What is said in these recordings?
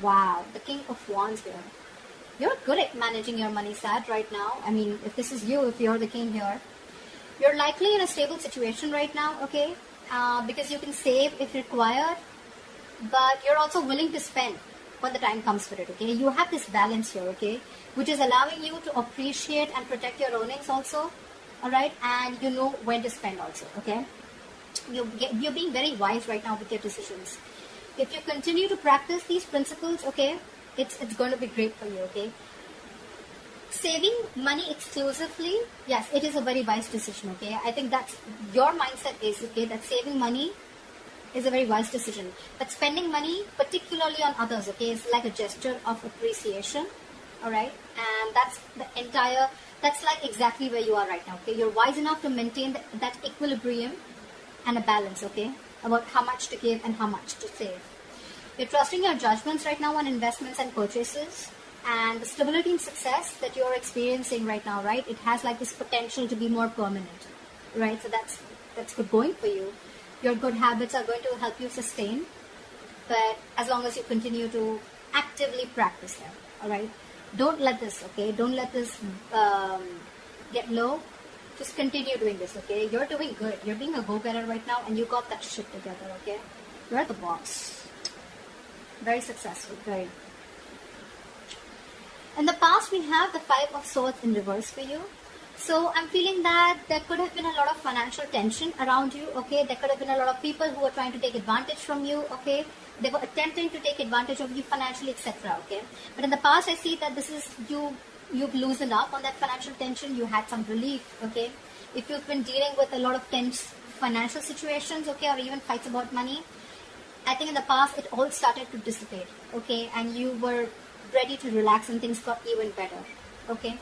Wow, the King of Wands here. You're good at managing your money, Sag, right now. I mean, if this is you, if you're the king here, you're likely in a stable situation right now, okay? Because you can save if required, but you're also willing to spend when the time comes for it, okay? You have this balance here, okay? Which is allowing you to appreciate and protect your earnings also, all right? And you know when to spend also, okay? You're being very wise right now with your decisions. If you continue to practice these principles, okay, it's going to be great for you, okay? Saving money exclusively, yes, it is a very wise decision, okay? I think that's your mindset is, okay, that saving money is a very wise decision. But spending money, particularly on others, okay, is like a gesture of appreciation, all right? And that's like exactly where you are right now, okay? You're wise enough to maintain that equilibrium and a balance, okay, about how much to give and how much to save. You're trusting your judgments right now on investments and purchases, and the stability and success that you're experiencing right now, right, it has like this potential to be more permanent, right? So that's good going for you. Your good habits are going to help you sustain, but as long as you continue to actively practice them, all right? Don't let this, okay, don't let this get low. Just continue doing this, okay? You're doing good. You're being a go-getter right now, and you got that shit together, okay? You're the boss. Very successful, very. In the past, we have the Five of Swords in reverse for you. So I'm feeling that there could have been a lot of financial tension around you, okay? There could have been a lot of people who were trying to take advantage from you, okay? They were attempting to take advantage of you financially, etc., okay? But in the past, I see that this is you've loosened up on that financial tension. You had some relief, okay? If you've been dealing with a lot of tense financial situations, okay, or even fights about money, I think in the past it all started to dissipate, okay? And you were ready to relax and things got even better, okay?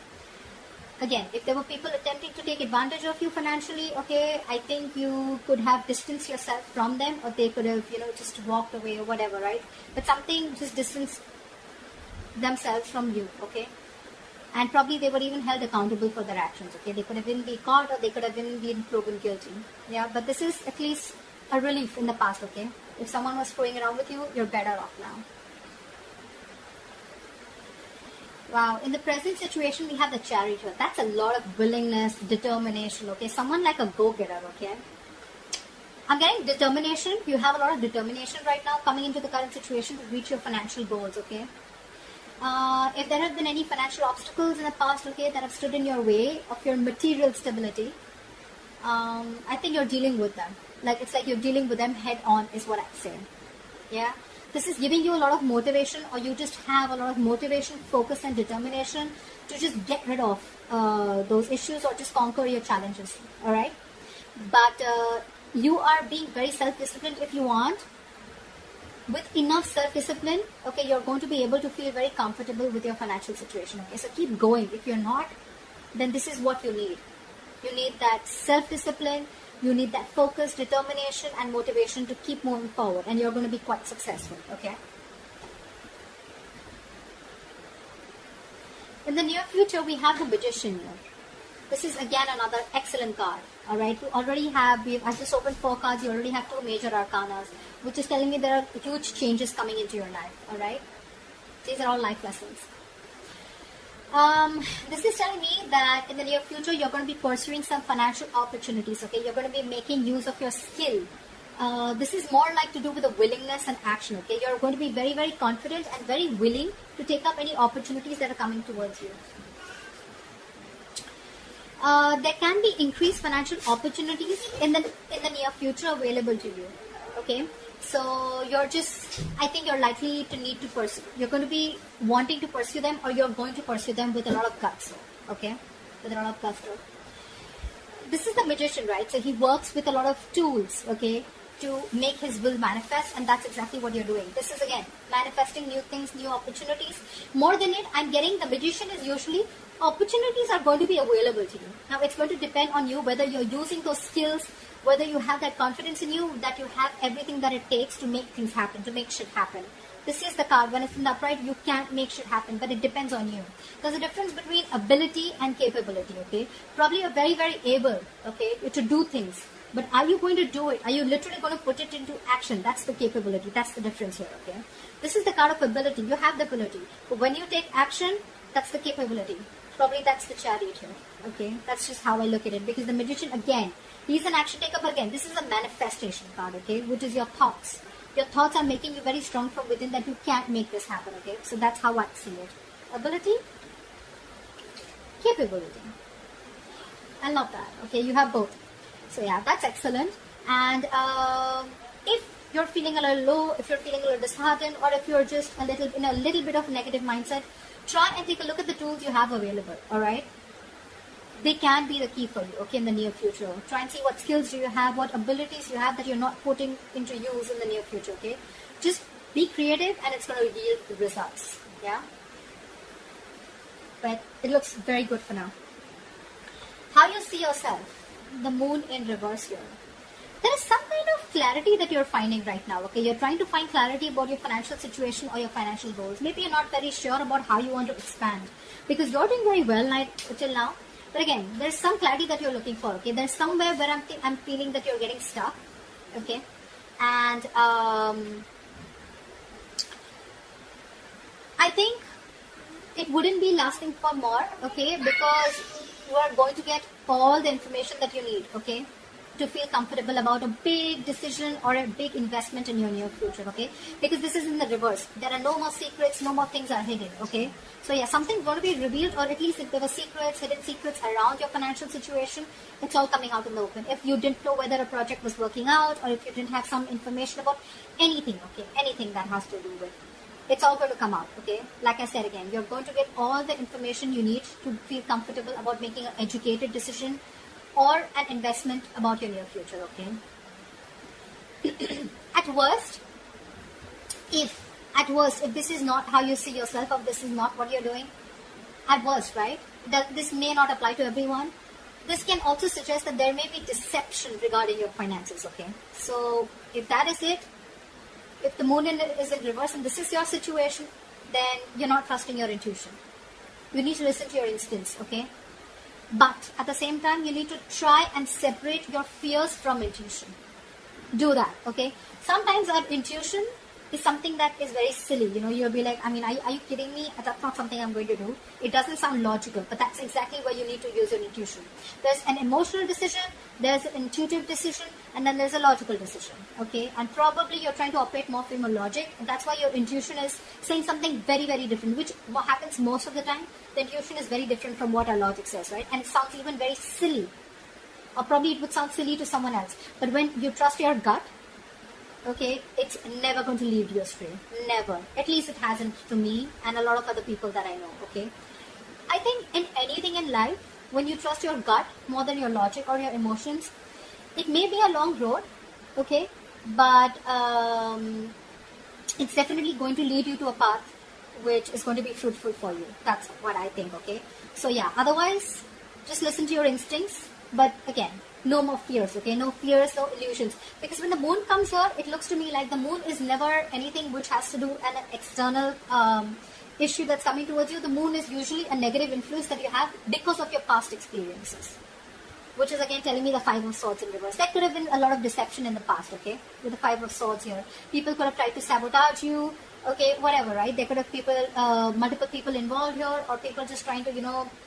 Again, if there were people attempting to take advantage of you financially, okay, I think you could have distanced yourself from them, or they could have, just walked away or whatever, right? But something just distanced themselves from you, okay? And probably they were even held accountable for their actions, okay? They could have been caught, or they could have been proven guilty, yeah? But this is at least a relief in the past, okay? If someone was screwing around with you, you're better off now. Wow, in the present situation, we have the Chariot here. That's a lot of willingness, determination, okay? Someone like a go-getter, okay? I'm getting determination. You have a lot of determination right now coming into the current situation to reach your financial goals, okay? If there have been any financial obstacles in the past, okay, that have stood in your way of your material stability, I think you're dealing with them. It's like you're dealing with them head on is what I'm saying. Yeah? This is giving you a lot of motivation, or you just have a lot of motivation, focus and determination to just get rid of those issues or just conquer your challenges. Alright? But you are being very self-disciplined if you want. With enough self-discipline, okay, you're going to be able to feel very comfortable with your financial situation. Okay, so keep going. If you're not, then this is what you need. You need that self-discipline. You need that focus, determination, and motivation to keep moving forward, and you're going to be quite successful, okay? In the near future, we have the Magician here. This is again another excellent card, all right? You already have, I've just opened 4 cards, you already have 2 major arcanas, which is telling me there are huge changes coming into your life, all right? These are all life lessons. This is telling me that in the near future, you're going to be pursuing some financial opportunities, okay? You're going to be making use of your skill. This is more like to do with the willingness and action, okay? You're going to be very, very confident and very willing to take up any opportunities that are coming towards you. There can be increased financial opportunities in the near future available to you, okay? So I think you're likely to need to pursue. You're going to be wanting to pursue them, or you're going to pursue them with a lot of guts, okay? With a lot of gusto. This is the Magician, right? So he works with a lot of tools, okay, to make his will manifest, and that's exactly what you're doing. This is again manifesting new things, new opportunities. More than it, I'm getting the Magician is usually opportunities are going to be available to you. Now it's going to depend on you whether you're using those skills, whether you have that confidence in you, that you have everything that it takes to make things happen, to make shit happen. This is the card. When it's in the upright, you can't make shit happen, but it depends on you. There's a difference between ability and capability, okay? Probably you're very, very able, okay, to do things, But are you going to do it? Are you literally going to put it into action? That's the capability. That's the difference here, okay? This is the card of ability. You have the ability. But when you take action, that's the capability. Probably that's the chariot here, okay? That's just how I look at it. Because the magician, again, he's an action taker, but again, this is a manifestation card, okay? Which is your thoughts. Your thoughts are making you very strong from within that you can't make this happen, okay? So that's how I see it. Ability, capability. I love that, okay? You have both. So yeah, that's excellent. And if you're feeling a little low, if you're feeling a little disheartened, or if you're just in a little bit of negative mindset, try and take a look at the tools you have available, all right? They can be the key for you, okay, in the near future. Try and see what skills do you have, what abilities you have that you're not putting into use in the near future, okay? Just be creative and it's going to yield results, yeah? But it looks very good for now. How you see yourself? The moon in reverse here. There is some kind of clarity that you're finding right now, okay? You're trying to find clarity about your financial situation or your financial goals. Maybe you're not very sure about how you want to expand because you're doing very well till now. But again, there's some clarity that you're looking for, okay? There's somewhere where I'm feeling that you're getting stuck, okay? And I think it wouldn't be lasting for more, okay? Because you are going to get all the information that you need, okay, to feel comfortable about a big decision or a big investment in your near future, okay? Because this is in the reverse. There are no more secrets, no more things are hidden, okay? So yeah, something's going to be revealed, or at least if there were secrets, hidden secrets around your financial situation, it's all coming out in the open. If you didn't know whether a project was working out, or if you didn't have some information about anything, okay, anything that has to do with, it's all going to come out, okay? Like I said again, you're going to get all the information you need to feel comfortable about making an educated decision or an investment about your near future, okay? At worst, if this is not how you see yourself, or this is not what you're doing, at worst, right? This may not apply to everyone. This can also suggest that there may be deception regarding your finances, okay? So if that is it, if the moon is in reverse and this is your situation, then you're not trusting your intuition. You need to listen to your instincts, okay? But at the same time, you need to try and separate your fears from intuition. Do that, okay? Sometimes our intuition is something that is very silly. You know, you'll be like, I mean, are you kidding me? That's not something I'm going to do. It doesn't sound logical, but that's exactly where you need to use your intuition. There's an emotional decision, there's an intuitive decision, and then there's a logical decision, okay? And probably you're trying to operate more from your logic, and that's why your intuition is saying something very, very different, which what happens most of the time. The intuition is very different from what our logic says, right? And it sounds even very silly, or probably it would sound silly to someone else. But when you trust your gut, okay, it's never going to lead you astray. Never. At least it hasn't to me and a lot of other people that I know, okay? I think in anything in life, when you trust your gut more than your logic or your emotions, it may be a long road, okay? But it's definitely going to lead you to a path which is going to be fruitful for you. That's what I think, okay? So yeah, otherwise, just listen to your instincts. But again, no more fears, okay? No fears, no illusions. Because when the moon comes here, it looks to me like the moon is never anything which has to do with an external issue that's coming towards you. The moon is usually a negative influence that you have because of your past experiences. Which is again telling me the Five of Swords in reverse. There could have been a lot of deception in the past, okay? With the Five of Swords here. People could have tried to sabotage you, okay? Whatever, right? There could have multiple people involved here, or people just trying to,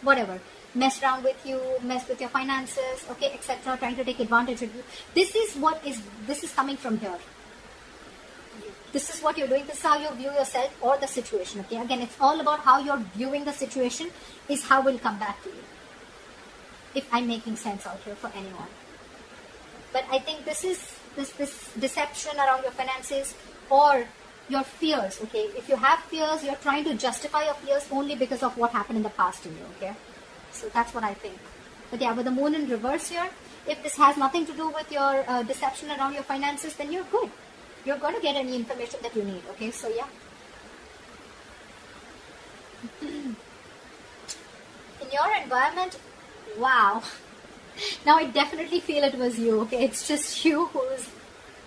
whatever. Mess around with you, mess with your finances, okay, etc., trying to take advantage of you. This is coming from here. This is what you're doing. This is how you view yourself or the situation, okay? Again, it's all about how you're viewing the situation is how will come back to you. If I'm making sense out here for anyone. But I think this deception around your finances or your fears, okay? If you have fears, you're trying to justify your fears only because of what happened in the past to you, okay? So that's what I think. But yeah, with the moon in reverse here, if this has nothing to do with your deception around your finances, then you're good. You're going to get any information that you need, okay? So yeah. In your environment, wow. Now I definitely feel it was you, okay? It's just you who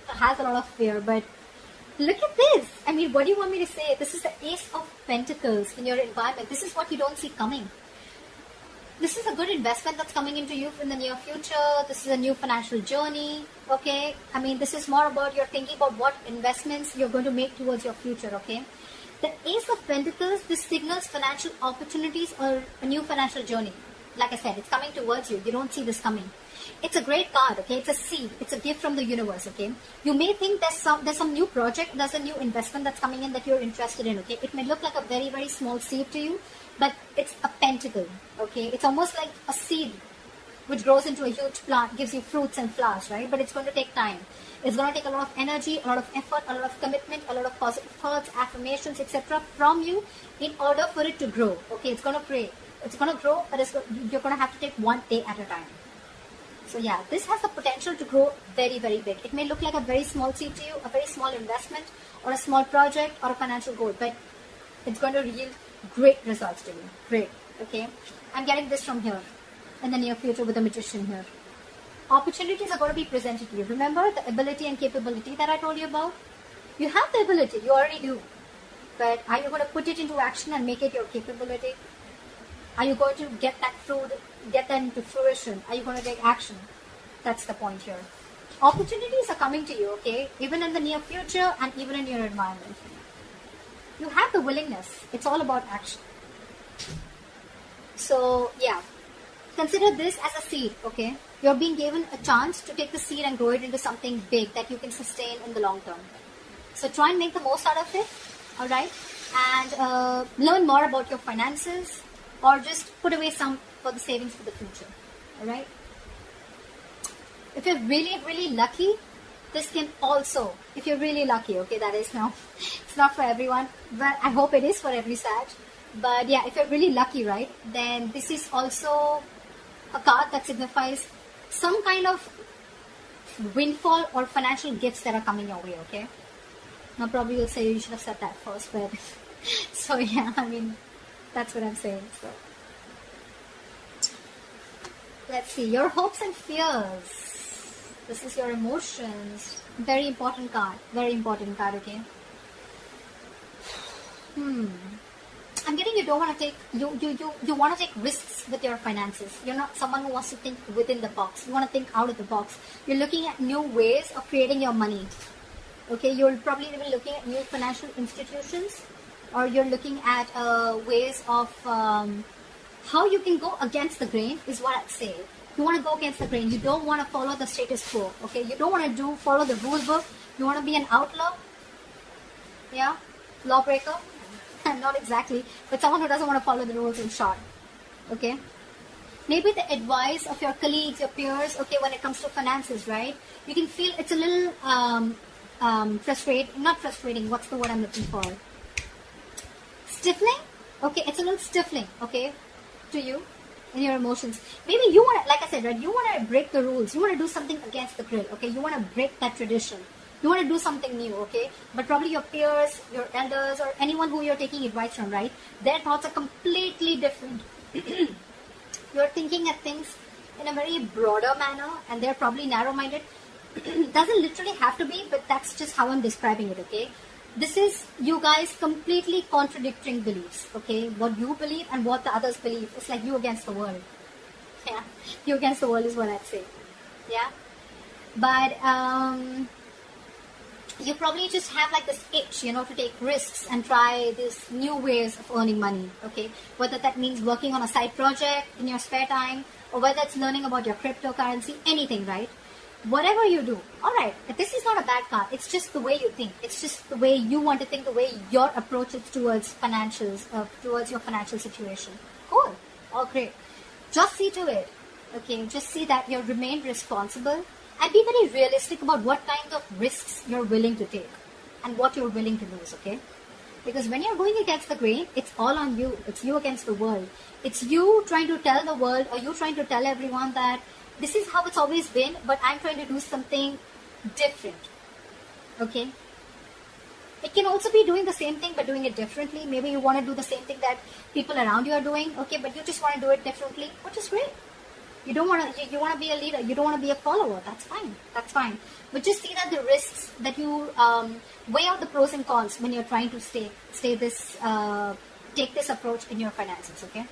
has a lot of fear, but look at this. I mean, what do you want me to say? This is the Ace of Pentacles in your environment. This is what you don't see coming. This is a good investment that's coming into you in the near future. This is a new financial journey. Okay. I mean, this is more about you're thinking about what investments you're going to make towards your future. Okay. The Ace of Pentacles, this signals financial opportunities or a new financial journey. Like I said, it's coming towards you. You don't see this coming. It's a great card, okay? It's a seed. It's a gift from the universe, okay? You may think there's some new project, there's a new investment that's coming in that you're interested in, okay? It may look like a very, very small seed to you, but it's a pentacle, okay? It's almost like a seed which grows into a huge plant, gives you fruits and flowers, right? But it's going to take time. It's going to take a lot of energy, a lot of effort, a lot of commitment, a lot of positive thoughts, affirmations, etc. from you in order for it to grow, okay? It's going to pray. It's going to grow, but you're going to have to take one day at a time. So yeah, this has the potential to grow very, very big. It may look like a very small seed to you, a very small investment, or a small project, or a financial goal, but it's going to yield great results to you. Great, okay? I'm getting this from here in the near future with the Magician here. Opportunities are going to be presented to you. Remember the ability and capability that I told you about? You have the ability, you already do. But are you going to put it into action and make it your capability? Are you going to get that into fruition? Are you going to take action? That's the point here. Opportunities are coming to you, okay? Even in the near future and even in your environment. You have the willingness. It's all about action. So, yeah. Consider this as a seed, okay? You're being given a chance to take the seed and grow it into something big that you can sustain in the long term. So try and make the most out of it, alright? And learn more about your finances, or just put away some for the savings for the future, alright? If you're really, really lucky, this can also, if you're really lucky, okay, that is now, it's not for everyone, but I hope it is for every Sag. But yeah, if you're really lucky, right, then this is also a card that signifies some kind of windfall or financial gifts that are coming your way, okay? Now probably you'll say you should have said that first, but so yeah, I mean, that's what I'm saying. So let's see, your hopes and fears. This is your emotions. Very important card, okay? I'm getting you don't want to take you want to take risks with your finances. You're not someone who wants to think within the box. You want to think out of the box. You're looking at new ways of creating your money. Okay, you're probably even looking at new financial institutions, or you're looking at ways of how you can go against the grain is what I'd say. You want to go against the grain. You don't want to follow the status quo. Okay, you don't want to follow the rule book. You want to be an outlaw. Yeah, lawbreaker. Not exactly, but someone who doesn't want to follow the rules in short. Okay, maybe the advice of your colleagues, your peers, okay, when it comes to finances, right? You can feel it's a little not frustrating, what's the word I'm looking for? Stifling? Okay, it's a little stifling, okay, to you and your emotions. Maybe you want to, like I said, right, you want to break the rules. You want to do something against the grill, okay? You want to break that tradition. You want to do something new, okay? But probably your peers, your elders, or anyone who you're taking advice from, right? Their thoughts are completely different. You're thinking at things in a very broader manner, and they're probably narrow-minded. Doesn't literally have to be, but that's just how I'm describing it, okay? This is you guys completely contradicting beliefs, okay? What you believe and what the others believe. It's like you against the world. Yeah, you against the world is what I'd say. Yeah, but you probably just have like this itch, you know, to take risks and try these new ways of earning money, okay? Whether that means working on a side project in your spare time, or whether it's learning about your cryptocurrency, anything, right? Whatever you do, alright, this is not a bad card. It's just the way you think. It's just the way you want to think, the way your approach is towards financials, towards your financial situation. Cool, all great. Just see to it, okay? Just see that you remain responsible. And be very realistic about what kind of risks you're willing to take and what you're willing to lose, okay? Because when you're going against the grain, it's all on you. It's you against the world. It's you trying to tell the world, or you trying to tell everyone that this is how it's always been, but I'm trying to do something different, okay? It can also be doing the same thing but doing it differently. Maybe you want to do the same thing that people around you are doing, okay, but you just want to do it differently, which is great. You don't want to, you want to be a leader, you don't want to be a follower, that's fine. But just see that the risks, that you weigh out the pros and cons when you're trying to take this approach in your finances, okay?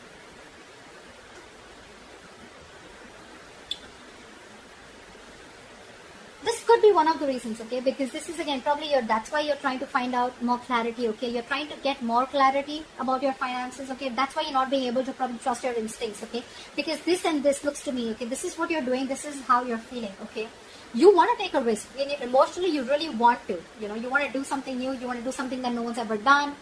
one of the reasons, okay? Because this is again probably that's why you're trying to find out more clarity, okay? You're trying to get more clarity about your finances, okay? That's why you're not being able to probably trust your instincts, okay? Because this and this looks to me, okay? This is what you're doing. This is how you're feeling, okay? You want to take a risk. Emotionally, you really want to. You want to do something new. You want to do something that no one's ever done.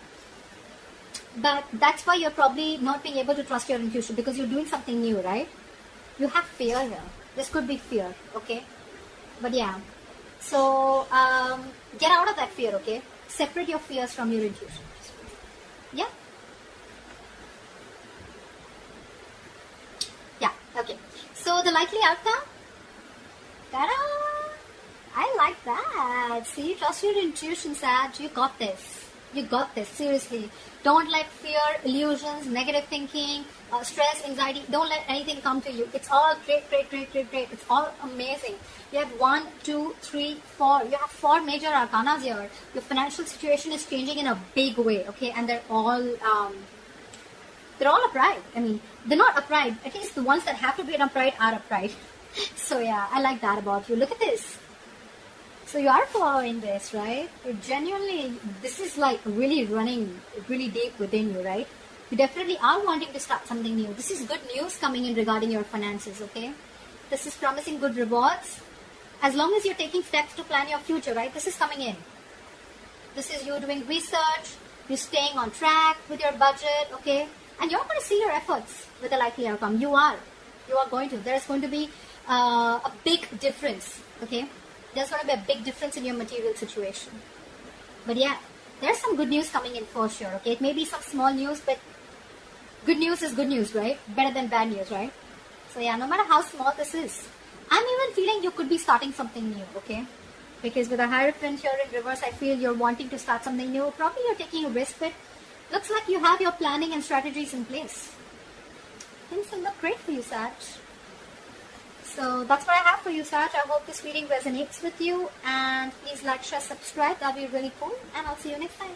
But that's why you're probably not being able to trust your intuition, because you're doing something new, right? You have fear here. This could be fear, okay? But yeah. So, get out of that fear, okay? Separate your fears from your intuition. Yeah? Yeah, okay. So, the likely outcome? Ta-da! I like that. See, trust your intuition, Sag. You got this. You got this. Seriously. Don't let fear, illusions, negative thinking, stress, anxiety, don't let anything come to you. It's all great, great, great, great, great. It's all amazing. You have 1, 2, 3, 4. You have 4 major arcanas here. Your financial situation is changing in a big way, okay? And they're all upright. I mean, they're not upright. At least the ones that have to be upright are upright. So yeah, I like that about you. Look at this. So you are following this, right? You're genuinely, this is like really running really deep within you, right? You definitely are wanting to start something new. This is good news coming in regarding your finances, okay? This is promising good rewards. As long as you're taking steps to plan your future, right? This is coming in. This is you doing research, you're staying on track with your budget, okay? And you're going to see your efforts with a likely outcome. You are going to. There's going to be a big difference, okay? There's going to be a big difference in your material situation. But yeah, there's some good news coming in for sure, okay? It may be some small news, but good news is good news, right? Better than bad news, right? So yeah, no matter how small this is, I'm even feeling you could be starting something new, okay? Because with a Hierophant here in reverse, I feel you're wanting to start something new. Probably you're taking a risk, but looks like you have your planning and strategies in place. Things will look great for you, Sag. So that's what I have for you, Sag. I hope this reading resonates with you. And please like, share, subscribe. That'll be really cool. And I'll see you next time.